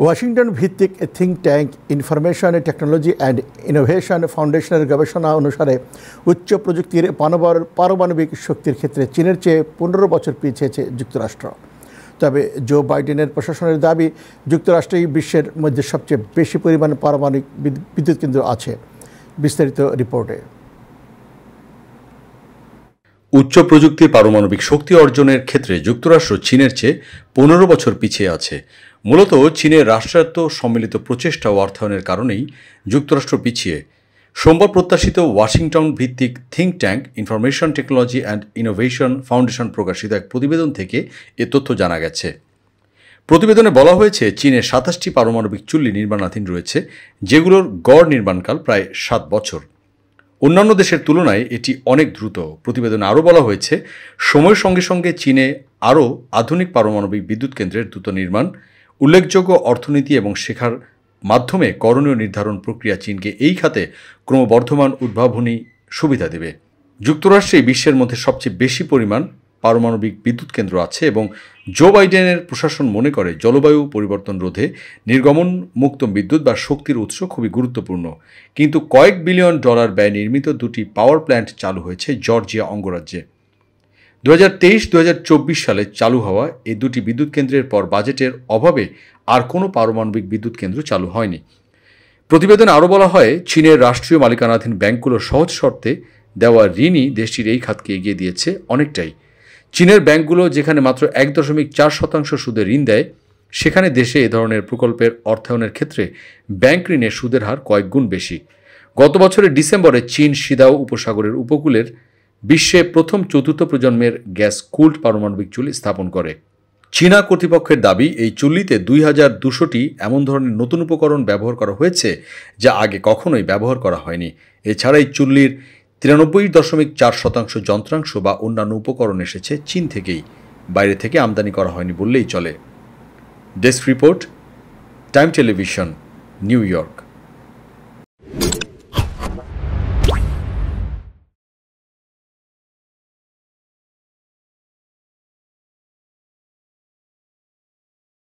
Washington ভিত্তিক think tank information technology and innovation ফাউন্ডেশনের গবেষণা অনুসারে উচ্চ প্রযুক্তির পারমাণবিক শক্তির ক্ষেত্রে চীনের চেয়ে 15 বছর পিছিয়েছে যুক্তরাষ্ট্র। তবে জো বাইডেনের প্রশাসনের দাবি, যুক্তরাষ্ট্রেই বিশ্বের মধ্যে সবচেয়ে বেশি পরিমাণ পারমাণবিক বিদ্যুৎ কেন্দ্র আছে। বিস্তারিত রিপোর্টে। উচ্চ প্রযুক্তির পারমাণবিক শক্তি অর্জনের ক্ষেত্রে যুক্তরাষ্ট্র চীনের চেয়ে 15 বছর পিছিয়ে আছে। মূলত চীনের রাষ্ট্রায়ত্ত সম্মিলিত প্রচেষ্টা ও অর্থায়নের কারণেই যুক্তরাষ্ট্র পিছিয়ে। সোমবার প্রত্যাশিত ওয়াশিংটন ভিত্তিক think tank information technology and innovation foundation প্রকাশিত এক প্রতিবেদন থেকে এ তথ্য জানা গেছে। প্রতিবেদনে বলা হয়েছে, চীনের 27টি পারমাণবিক চুল্লি নির্মাণাধীন রয়েছে, যেগুলোর গড় নির্মাণকাল প্রায় 7 বছর। অন্যান্য দেশের তুলনায় এটি অনেক দ্রুত। প্রতিবেদনে আরও বলা হয়েছে, সময়ের সঙ্গে সঙ্গে চীনে আরও আধুনিক পারমাণবিক বিদ্যুৎ কেন্দ্রের দ্রুত নির্মাণ, উল্লেখযোগ্য অর্থনীতি এবং শেখার মাধ্যমে করণীয় নির্ধারণ প্রক্রিয়া চীনকে এই খাতে ক্রমবর্ধমান উদ্ভাবনী সুবিধা দেবে। যুক্তরাষ্ট্রে বিশ্বের মধ্যে সবচেয়ে বেশি পরিমাণ পারমাণবিক বিদ্যুৎ কেন্দ্র আছে এবং জো বাইডেনের প্রশাসন মনে করে জলবায়ু পরিবর্তন রোধে নির্গমন মুক্ত বিদ্যুৎ বা শক্তির উৎস খুবই গুরুত্বপূর্ণ। কিন্তু কয়েক বিলিয়ন ডলার ব্যয় নির্মিত দুটি পাওয়ার প্ল্যান্ট চালু হয়েছে জর্জিয়া অঙ্গরাজ্যে। 2023-2024 সালে চালু হওয়া এই দুটি বিদ্যুৎ কেন্দ্রের পর বাজেটের অভাবে আর কোনো পারমাণবিক বিদ্যুৎ কেন্দ্র চালু হয়নি। প্রতিবেদনে আরও বলা হয়, চীনের রাষ্ট্রীয় মালিকানাধীন ব্যাংকগুলোর সহজ শর্তে দেওয়া ঋণই দেশটির এই খাতকে এগিয়ে দিয়েছে অনেকটাই। চীনের ব্যাংকগুলো যেখানে মাত্র 1.4% সুদে ঋণ দেয়, সেখানে দেশে এ ধরনের প্রকল্পের অর্থায়নের ক্ষেত্রে ব্যাংক ঋণের সুদের হার কয়েক গুণ বেশি। গত বছরের ডিসেম্বরে চীন সিদাও উপসাগরের উপকূলের বিশ্বে প্রথম চতুর্থ প্রজন্মের গ্যাস কুল্ড পারমাণবিক চুল্লি স্থাপন করে। চীনা কর্তৃপক্ষের দাবি, এই চুল্লিতে 2200টি এমন ধরনের নতুন উপকরণ ব্যবহার করা হয়েছে যা আগে কখনোই ব্যবহার করা হয়নি। এছাড়া এই চুল্লির 93.4% যন্ত্রাংশ বা অন্যান্য উপকরণ এসেছে চীন থেকেই, বাইরে থেকে আমদানি করা হয়নি বললেই চলে। Desk report, time television, new York.